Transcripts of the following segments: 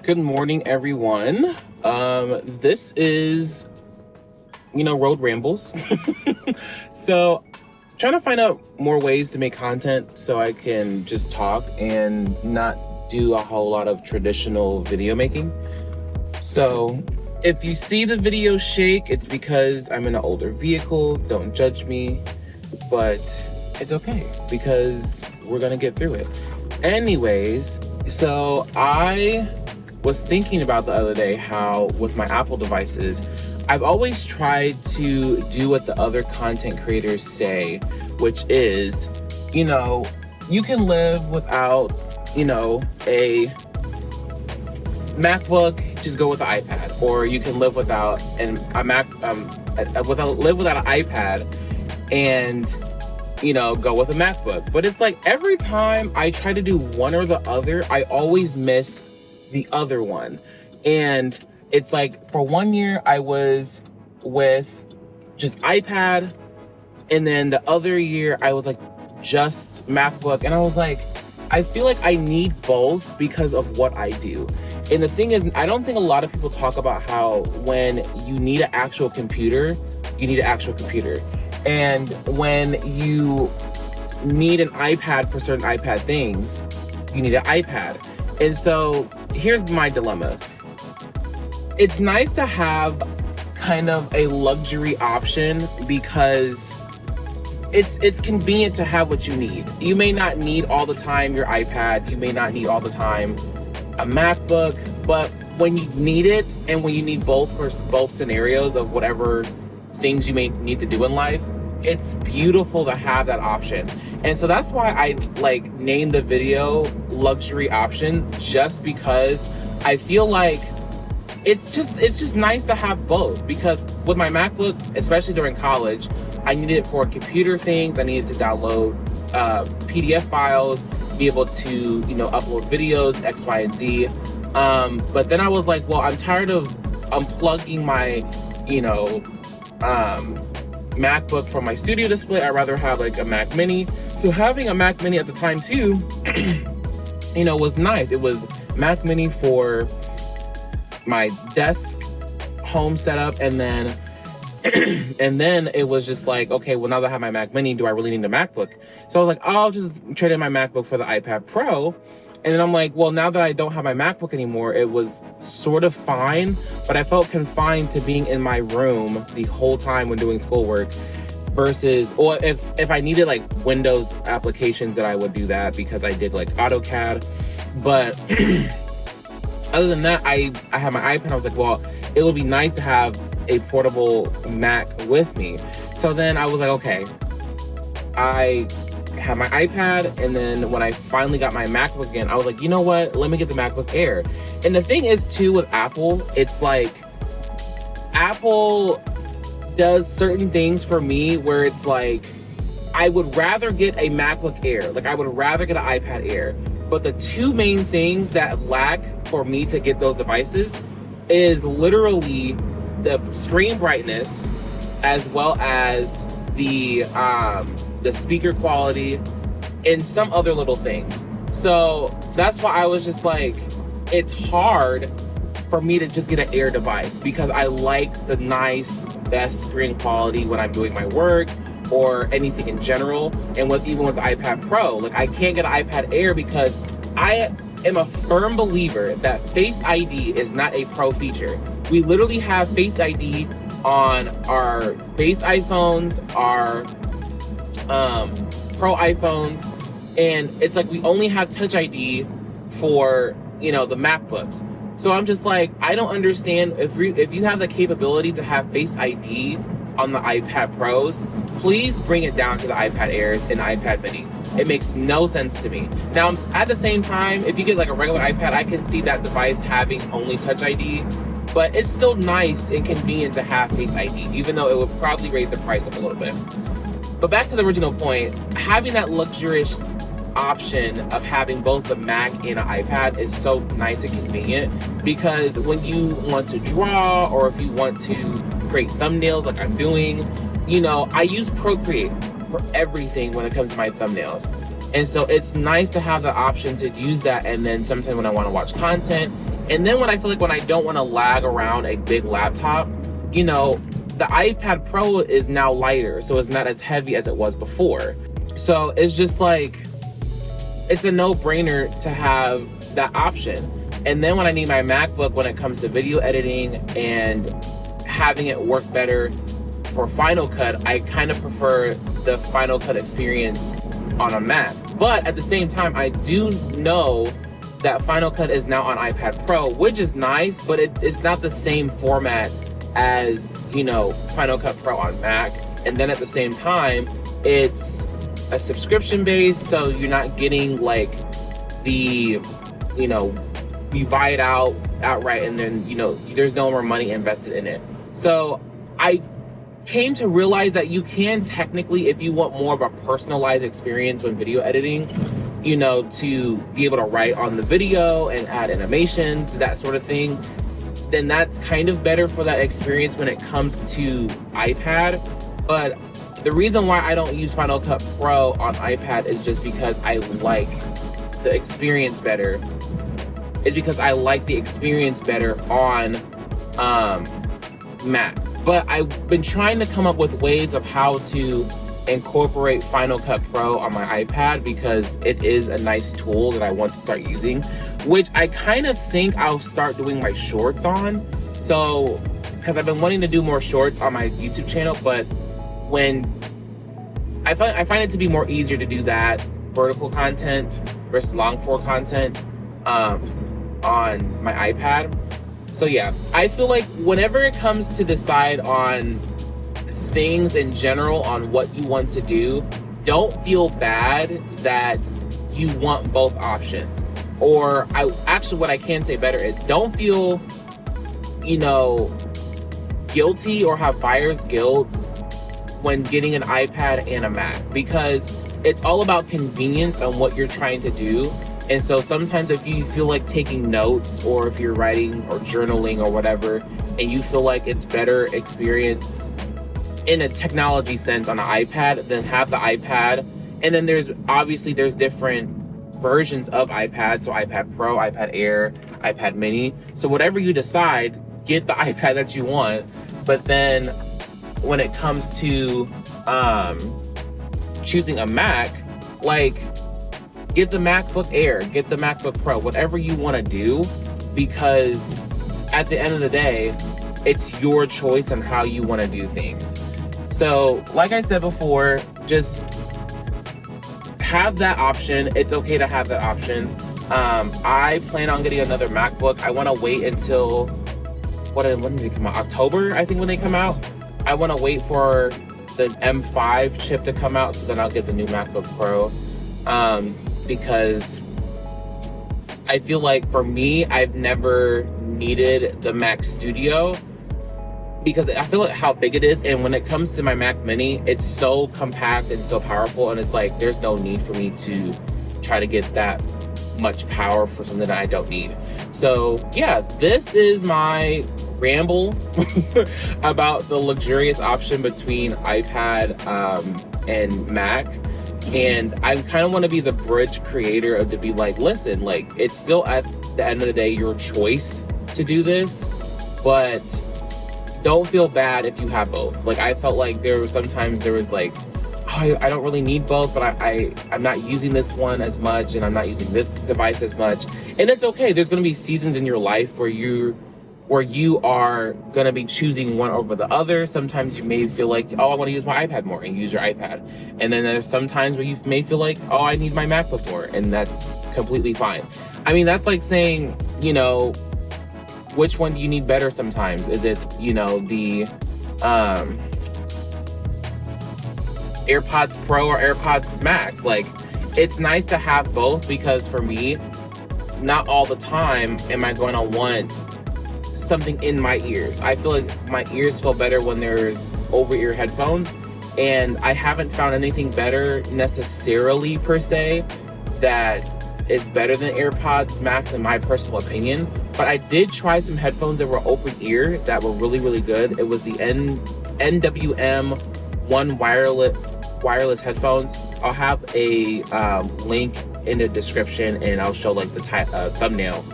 Good morning, everyone. This is, Road Rambles. So, trying to find out more ways to make content so I can just talk and not do a whole lot of traditional video making. So, if you see the video shake, it's because I'm in an older vehicle. Don't judge me, but it's okay because we're gonna get through it. Anyways, so I was thinking about the other day how with my Apple devices, I've always tried to do what the other content creators say, which is, you can live without, a MacBook, just go with the iPad, or you can live without live without an iPad and go with a MacBook. But it's like every time I try to do one or the other, I always miss the other one. And it's like for 1 year I was with just iPad, and then the other year I was like just MacBook, and I was like, I feel like I need both because of what I do. And the thing is, I don't think a lot of people talk about how when you need an actual computer, you need an actual computer. And when you need an iPad for certain iPad things, you need an iPad. And so here's my dilemma. It's nice to have kind of a luxury option because it's convenient to have what you need. You may not need all the time your iPad. You may not need all the time a MacBook, but when you need it and when you need both for both scenarios of whatever things you may need to do in life, it's beautiful to have that option. And so that's why I named the video luxury option, just because I feel like it's just nice to have both. Because with my MacBook, especially during college, I needed it for computer things. I needed to download PDF files, be able to upload videos, X, Y, and Z. But then I was like, well, I'm tired of unplugging my MacBook from my studio display. I'd rather have like a Mac Mini. So having a Mac Mini at the time too, was nice. It was Mac Mini for my desk home setup, and then it was just like, okay, well, now that I have my Mac Mini, do I really need a MacBook? So I was like, I'll just trade in my MacBook for the iPad Pro. And then I'm like, well, now that I don't have my MacBook anymore, it was sort of fine, but I felt confined to being in my room the whole time when doing schoolwork versus, or if I needed like Windows applications, that I would do that because I did like AutoCAD. But other than that, I have my iPad. I was like, well, it would be nice to have a portable Mac with me. So then I was like, okay, I have my iPad, and then when I finally got my MacBook again, I was like, you know what? Let me get the MacBook Air. And the thing is too with Apple, it's like Apple does certain things for me where it's like I would rather get a MacBook Air. Like I would rather get an iPad Air. But the two main things that lack for me to get those devices is literally the screen brightness, as well as the speaker quality, and some other little things. So that's why I was just like, it's hard for me to just get an Air device because I like the nice, best screen quality when I'm doing my work or anything in general. And even with the iPad Pro, like I can't get an iPad Air because I am a firm believer that Face ID is not a pro feature. We literally have Face ID on our base iPhones, our Pro iPhones, and it's like we only have Touch ID for the MacBooks. So I'm just like, I don't understand if you have the capability to have Face ID on the iPad Pros, please bring it down to the iPad Airs and iPad Mini. It makes no sense to me. Now, at the same time, if you get like a regular iPad, I can see that device having only Touch ID, but it's still nice and convenient to have Face ID, even though it would probably raise the price up a little bit. But back to the original point, having that luxurious option of having both the Mac and an iPad is so nice and convenient, because when you want to draw or if you want to create thumbnails like I'm doing, I use Procreate for everything when it comes to my thumbnails. And so it's nice to have the option to use that, and then sometimes when I want to watch content And then when I feel like when I don't want to lag around a big laptop, you know, the iPad Pro is now lighter, so it's not as heavy as it was before. So it's just like, it's a no-brainer to have that option. And then when I need my MacBook when it comes to video editing and having it work better for Final Cut, I kind of prefer the Final Cut experience on a Mac. But at the same time, I do know that Final Cut is now on iPad Pro, which is nice, but it's not the same format as, you know, Final Cut Pro on Mac. And then at the same time, it's a subscription base, so you're not getting like the, you know, you buy it outright and then, you know, there's no more money invested in it. So I came to realize that you can technically, if you want more of a personalized experience when video editing, you know, to be able to write on the video and add animations, that sort of thing, then that's kind of better for that experience when it comes to iPad. But the reason why I don't use Final Cut Pro on iPad is just because I like the experience better. It's because I like the experience better on Mac. But I've been trying to come up with ways of how to incorporate Final Cut Pro on my iPad because it is a nice tool that I want to start using, which I kind of think I'll start doing my shorts on. So, because I've been wanting to do more shorts on my YouTube channel, but when I find it to be more easier to do that vertical content versus long form content on my iPad. So yeah, I feel like whenever it comes to decide on things in general on what you want to do, don't feel bad that you want both options. Or what I can say better is don't feel, you know, guilty or have buyer's guilt when getting an iPad and a Mac, because it's all about convenience on what you're trying to do. And so sometimes if you feel like taking notes, or if you're writing or journaling or whatever, and you feel like it's better experience in a technology sense on an iPad, then have the iPad. And then there's different versions of iPad. So iPad Pro, iPad Air, iPad Mini. So whatever you decide, get the iPad that you want. But then when it comes to choosing a Mac, like, get the MacBook Air, get the MacBook Pro, whatever you want to do, because at the end of the day, it's your choice on how you want to do things. So, like I said before, just have that option. It's okay to have that option. I plan on getting another MacBook. I want to wait until, when did they come out? October, I think, when they come out. I want to wait for the M5 chip to come out, so then I'll get the new MacBook Pro. Because I feel like for me, I've never needed the Mac Studio because I feel like how big it is. And when it comes to my Mac Mini, it's so compact and so powerful. And it's like, there's no need for me to try to get that much power for something that I don't need. So yeah, this is my ramble about the luxurious option between iPad and Mac. And I kind of want to be the bridge creator to be like, listen, like, it's still at the end of the day your choice to do this, but don't feel bad if you have both. Like, I felt like there was like, oh, I don't really need both, but I'm not using this one as much and I'm not using this device as much. And it's okay. There's going to be seasons in your life where you are going to be choosing one over the other. Sometimes you may feel like, oh, I want to use my iPad more, and use your iPad. And then there's some times where you may feel like, oh, I need my MacBook more, and that's completely fine. I mean, that's like saying, you know, which one do you need better sometimes? Is it, you know, the AirPods Pro or AirPods Max? Like, it's nice to have both, because for me, not all the time am I going to want something in my ears. I feel like my ears feel better when there's over-ear headphones, and I haven't found anything better necessarily per se that is better than AirPods Max in my personal opinion. But I did try some headphones that were open ear that were really, really good. It was the NWM One wireless headphones. I'll have a link in the description, and I'll show like the thumbnail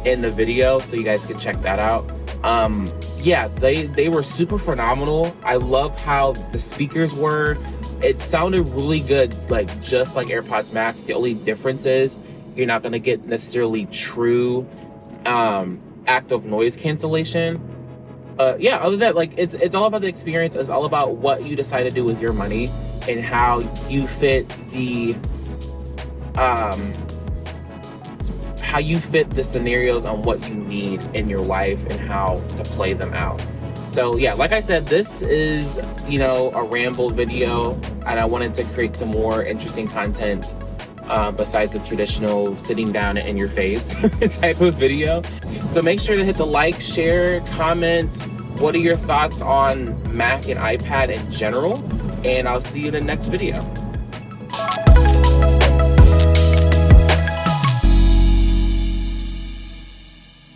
in the video, so you guys can check that out. Yeah, they were super phenomenal. I love how the speakers were. It sounded really good, like just like AirPods Max. The only difference is you're not gonna get necessarily true active noise cancellation. Yeah, other than that, like it's all about the experience. It's all about what you decide to do with your money and how you fit the scenarios on what you need in your life and how to play them out. So yeah, like I said, this is, a ramble video, and I wanted to create some more interesting content besides the traditional sitting down and in your face type of video. So make sure to hit the like, share, comment. What are your thoughts on Mac and iPad in general? And I'll see you in the next video.